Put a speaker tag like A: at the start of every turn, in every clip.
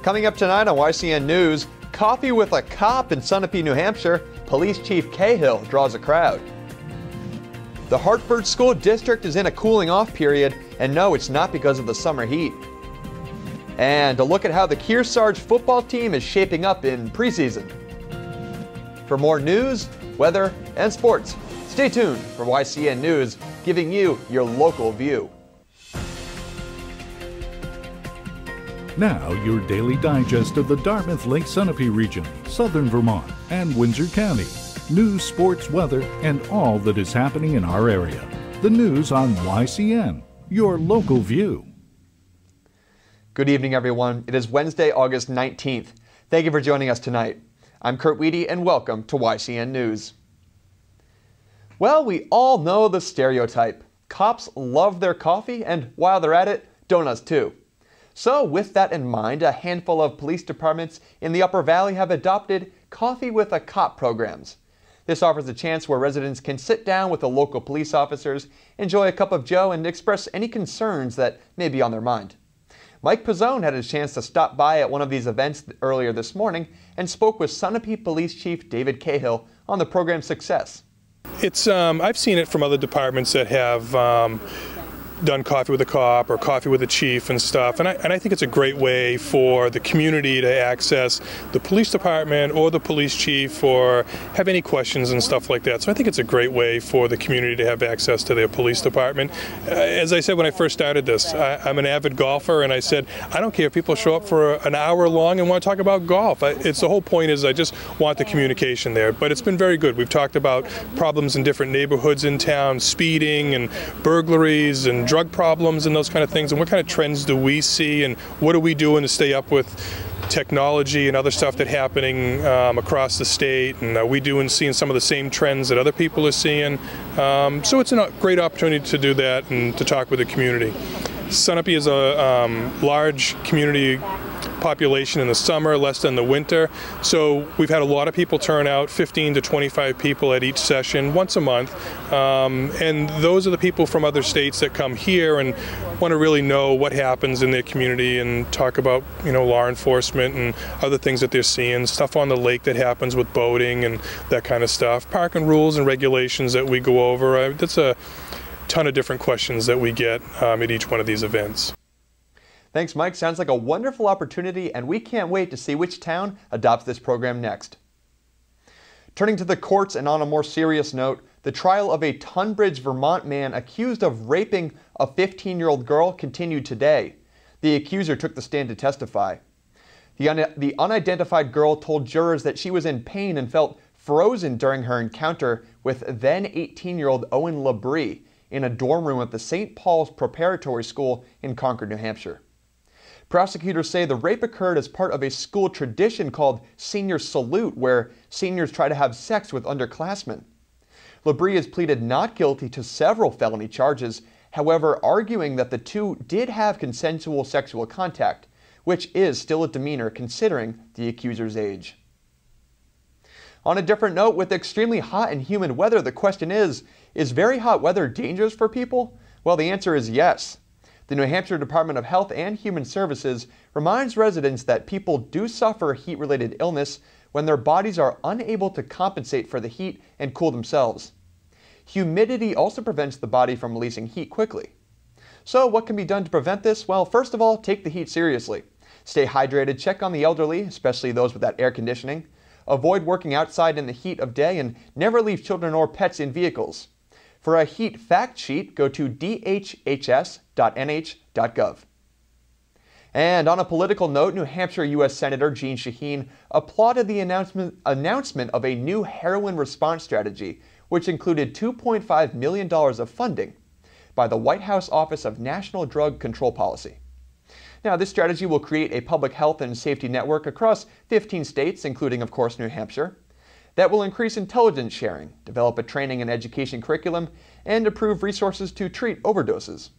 A: Coming up tonight on YCN News, coffee with a cop in Sunapee, New Hampshire. Police Chief Cahill draws a crowd. The Hartford School District is in a cooling off period, and no, it's not because of the summer heat. And a look at how the Kearsarge football team is shaping up in preseason. For more news, weather, and sports, stay tuned for YCN News, giving you your local view.
B: Now, your daily digest of the Dartmouth Lake Sunapee region, southern Vermont, and Windsor County. News, sports, weather, and all that is happening in our area. The news on YCN, your local view.
A: Good evening, everyone. It is Wednesday, August 19th. Thank you for joining us tonight. I'm Kurt Weedy, and welcome to YCN News. Well, we all know the stereotype. Cops love their coffee, and while they're at it, donuts too. So with that in mind, a handful of police departments in the Upper Valley have adopted Coffee with a Cop programs. This offers a chance where residents can sit down with the local police officers, enjoy a cup of joe, and express any concerns that may be on their mind. Mike Pizzone had a chance to stop by at one of these events earlier this morning and spoke with Sunapee Police Chief David Cahill on the program's success.
C: I've seen it from other departments that have done coffee with a cop or coffee with a chief and stuff, and I think it's a great way for the community to access the police department or the police chief or have any questions and stuff like that. So I think it's a great way for the community to have access to their police department. As I said when I first started this, I'm an avid golfer, and I said I don't care if people show up for an hour long and want to talk about golf. It's the whole point is I just want the communication there. But it's been very good. We've talked about problems in different neighborhoods in town, speeding and burglaries and drug problems and those kind of things, and what kind of trends do we see, and what are we doing to stay up with technology and other stuff that's happening across the state, and are we seeing some of the same trends that other people are seeing. So it's a great opportunity to do that and to talk with the community. Sunapee is a large community population in the summer, less than the winter. So we've had a lot of people turn out, 15 to 25 people at each session once a month. And those are the people from other states that come here and want to really know what happens in their community and talk about, law enforcement and other things that they're seeing, stuff on the lake that happens with boating and that kind of stuff, parking rules and regulations that we go over. That's a ton of different questions that we get at each one of these events.
A: Thanks, Mike. Sounds like a wonderful opportunity, and we can't wait to see which town adopts this program next. Turning to the courts, and on a more serious note, the trial of a Tunbridge, Vermont man accused of raping a 15-year-old girl continued today. The accuser took the stand to testify. The unidentified girl told jurors that she was in pain and felt frozen during her encounter with then 18-year-old Owen Labrie in a dorm room at the St. Paul's Preparatory School in Concord, New Hampshire. Prosecutors say the rape occurred as part of a school tradition called Senior Salute, where seniors try to have sex with underclassmen. Labrie has pleaded not guilty to several felony charges, however, arguing that the two did have consensual sexual contact, which is still a demeanor considering the accuser's age. On a different note, with extremely hot and humid weather, the question is very hot weather dangerous for people? Well, the answer is yes. The New Hampshire Department of Health and Human Services reminds residents that people do suffer heat-related illness when their bodies are unable to compensate for the heat and cool themselves. Humidity also prevents the body from releasing heat quickly. So what can be done to prevent this? Well, first of all, take the heat seriously. Stay hydrated, check on the elderly, especially those without air conditioning. Avoid working outside in the heat of day, and never leave children or pets in vehicles. For a heat fact sheet, go to dhhs.nh.gov. And on a political note, New Hampshire U.S. Senator Jeanne Shaheen applauded the announcement of a new heroin response strategy, which included $2.5 million of funding by the White House Office of National Drug Control Policy. Now, this strategy will create a public health and safety network across 15 states, including, of course, New Hampshire, that will increase intelligence sharing, develop a training and education curriculum, and improve resources to treat overdoses.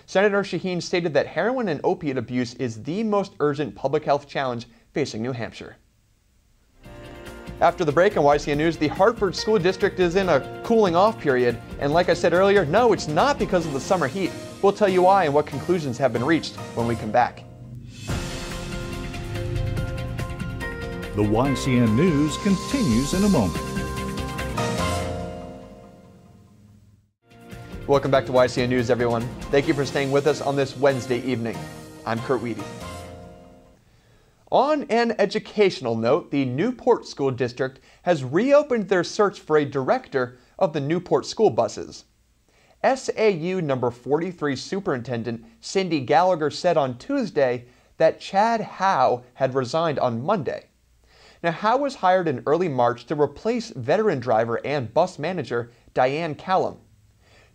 A: Senator Shaheen stated that heroin and opiate abuse is the most urgent public health challenge facing New Hampshire. After the break on YCN News, the Hartford School District is in a cooling off period, and like I said earlier, no, it's not because of the summer heat. We'll tell you why and what conclusions have been reached when we come back.
B: The YCN News continues in a moment.
A: Welcome back to YCN News, everyone. Thank you for staying with us on this Wednesday evening. I'm Kurt Weedy. On an educational note, the Newport School District has reopened their search for a director of the Newport school buses. SAU number 43 Superintendent Cindy Gallagher said on Tuesday that Chad Howe had resigned on Monday. Now, Howe was hired in early March to replace veteran driver and bus manager Diane Callum.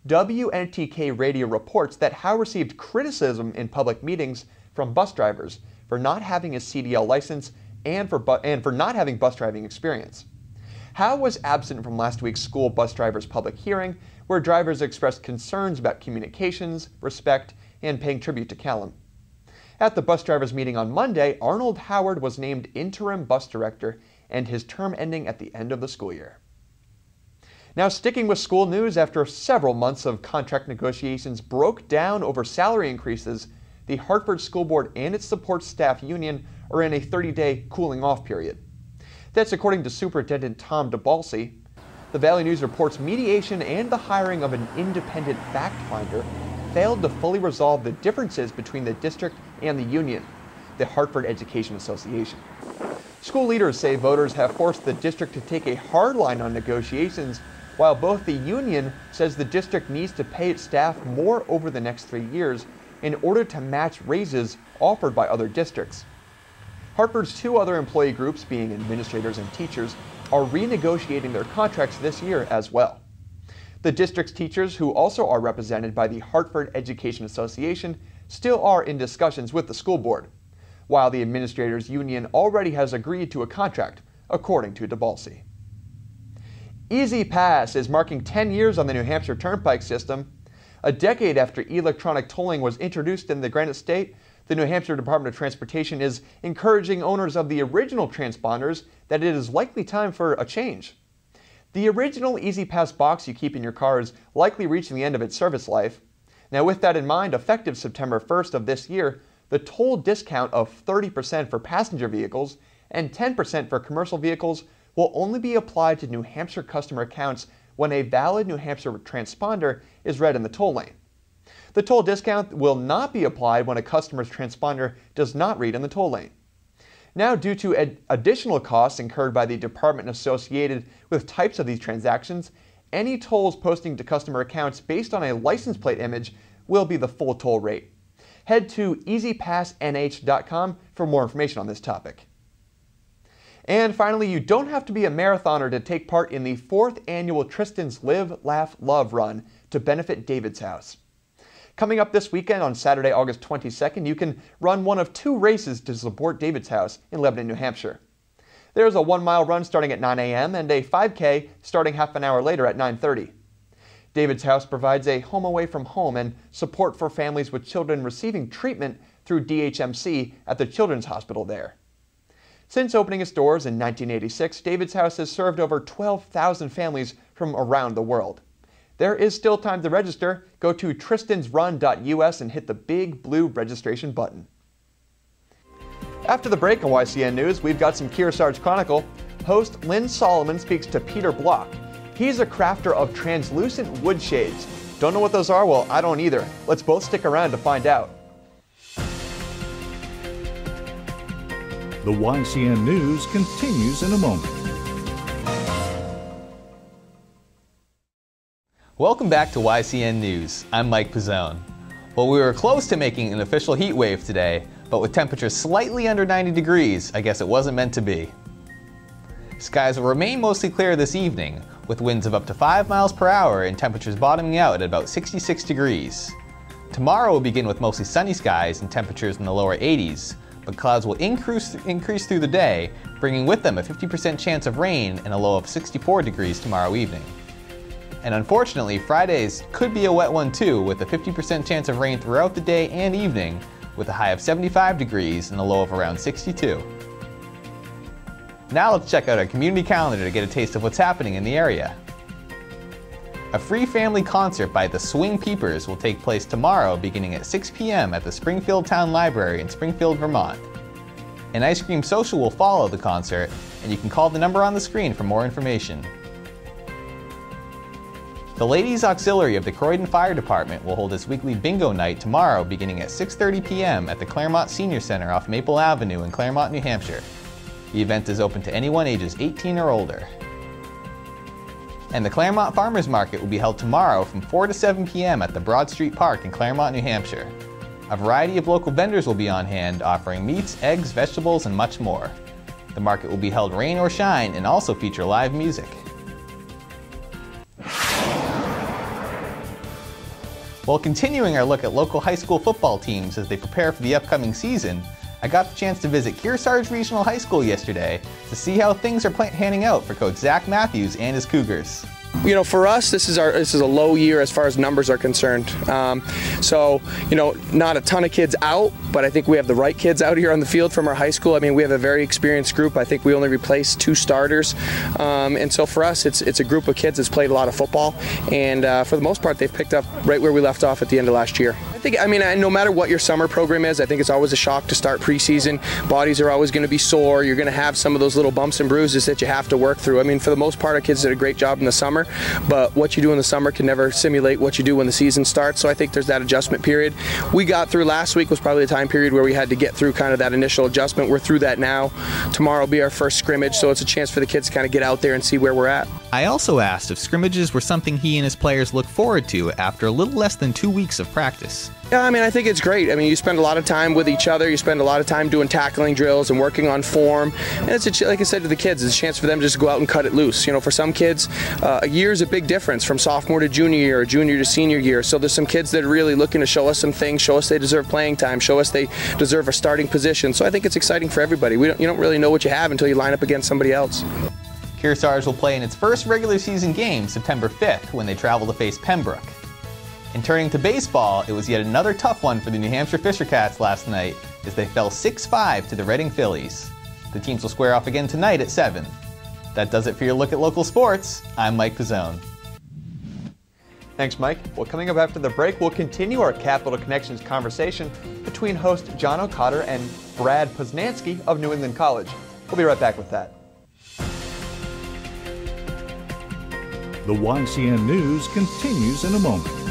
A: WNTK Radio reports that Howe received criticism in public meetings from bus drivers for not having a CDL license and for not having bus driving experience. Howe was absent from last week's school bus drivers' public hearing, where drivers expressed concerns about communications, respect, and paying tribute to Callum. At the bus drivers' meeting on Monday, Arnold Howard was named interim bus director, and his term ending at the end of the school year. Now, sticking with school news, after several months of contract negotiations broke down over salary increases, the Hartford School Board and its support staff union are in a 30-day cooling-off period. That's according to Superintendent Tom DeBalsi. The Valley News reports mediation and the hiring of an independent fact finder failed to fully resolve the differences between the district and the union, the Hartford Education Association. School leaders say voters have forced the district to take a hard line on negotiations, while both the union says the district needs to pay its staff more over the next 3 years in order to match raises offered by other districts. Hartford's two other employee groups, being administrators and teachers, are renegotiating their contracts this year as well. The district's teachers, who also are represented by the Hartford Education Association, still are in discussions with the school board, while the administrators union already has agreed to a contract, according to DeBalsi. Easy Pass is marking 10 years on the New Hampshire Turnpike system. A decade after electronic tolling was introduced in the Granite State, the New Hampshire Department of Transportation is encouraging owners of the original transponders that it is likely time for a change. The original Easy Pass box you keep in your car is likely reaching the end of its service life. Now, with that in mind, effective September 1st of this year, the toll discount of 30% for passenger vehicles and 10% for commercial vehicles will only be applied to New Hampshire customer accounts when a valid New Hampshire transponder is read in the toll lane. The toll discount will not be applied when a customer's transponder does not read in the toll lane. Now, due to additional costs incurred by the department associated with types of these transactions, any tolls posting to customer accounts based on a license plate image will be the full toll rate. Head to easypassnh.com for more information on this topic. And finally, you don't have to be a marathoner to take part in the 4th annual Tristan's Live, Laugh, Love run to benefit David's House. Coming up this weekend on Saturday, August 22nd, you can run one of 2 races to support David's House in Lebanon, New Hampshire. There's a 1-mile run starting at 9 a.m. and a 5K starting half an hour later at 9:30. David's House provides a home away from home and support for families with children receiving treatment through DHMC at the Children's Hospital there. Since opening its doors in 1986, David's House has served over 12,000 families from around the world. There is still time to register. Go to tristansrun.us and hit the big blue registration button. After the break on YCN News, we've got some Kearsarge Chronicle. Host Lynn Solomon speaks to Peter Block. He's a crafter of translucent wood shades. Don't know what those are? Well, I don't either. Let's both stick around to find out.
B: The YCN News continues in a moment.
D: Welcome back to YCN News. I'm Mike Pizzone. Well, we were close to making an official heat wave today, but with temperatures slightly under 90 degrees, I guess it wasn't meant to be. Skies will remain mostly clear this evening, with winds of up to 5 miles per hour and temperatures bottoming out at about 66 degrees. Tomorrow will begin with mostly sunny skies and temperatures in the lower 80s, but clouds will increase through the day, bringing with them a 50% chance of rain and a low of 64 degrees tomorrow evening. And unfortunately, Fridays could be a wet one too, with a 50% chance of rain throughout the day and evening, with a high of 75 degrees and a low of around 62. Now let's check out our community calendar to get a taste of what's happening in the area. A free family concert by the Swing Peepers will take place tomorrow beginning at 6 p.m. at the Springfield Town Library in Springfield, Vermont. An ice cream social will follow the concert, and you can call the number on the screen for more information. The Ladies Auxiliary of the Croydon Fire Department will hold its weekly bingo night tomorrow beginning at 6:30 p.m. at the Claremont Senior Center off Maple Avenue in Claremont, New Hampshire. The event is open to anyone ages 18 or older. And the Claremont Farmers Market will be held tomorrow from 4 to 7 p.m. at the Broad Street Park in Claremont, New Hampshire. A variety of local vendors will be on hand offering meats, eggs, vegetables, and much more. The market will be held rain or shine and also feature live music. While continuing our look at local high school football teams as they prepare for the upcoming season, I got the chance to visit Kearsarge Regional High School yesterday to see how things are panning out for Coach Zach Matthews and his Cougars.
E: You know, for us, this is a low year as far as numbers are concerned. So, you know, not a ton of kids out, but I think we have the right kids out here on the field from our high school. I mean, we have a very experienced group. I think we only replaced 2 starters. And so for us, it's a group of kids that's played a lot of football. And for the most part, they've picked up right where we left off at the end of last year. I mean, no matter what your summer program is, I think it's always a shock to start preseason. Bodies are always going to be sore. You're going to have some of those little bumps and bruises that you have to work through. I mean, for the most part, our kids did a great job in the summer, but what you do in the summer can never simulate what you do when the season starts. So I think there's that adjustment period. We got through last week was probably the time period where we had to get through kind of that initial adjustment. We're through that now. Tomorrow will be our first scrimmage, so it's a chance for the kids to kind of get out there and see where we're at.
D: I also asked if scrimmages were something he and his players look forward to after a little less than 2 weeks of practice.
E: Yeah, I mean, I think it's great. I mean, you spend a lot of time with each other. You spend a lot of time doing tackling drills and working on form. And it's like I said to the kids, it's a chance for them to just go out and cut it loose. You know, for some kids, a year is a big difference from sophomore to junior year or junior to senior year. So there's some kids that are really looking to show us some things, show us they deserve playing time, show us they deserve a starting position. So I think it's exciting for everybody. You don't really know what you have until you line up against somebody else.
D: Kearsarge will play in its first regular season game September 5th when they travel to face Pembroke. And turning to baseball, it was yet another tough one for the New Hampshire Fisher Cats last night as they fell 6-5 to the Reading Phillies. The teams will square off again tonight at 7. That does it for your look at local sports. I'm Mike Pizzone.
A: Thanks, Mike. Well, coming up after the break, we'll continue our Capital Connections conversation between host John O'Cotter and Brad Poznansky of New England College. We'll be right back with that.
B: The YCN News continues in a moment.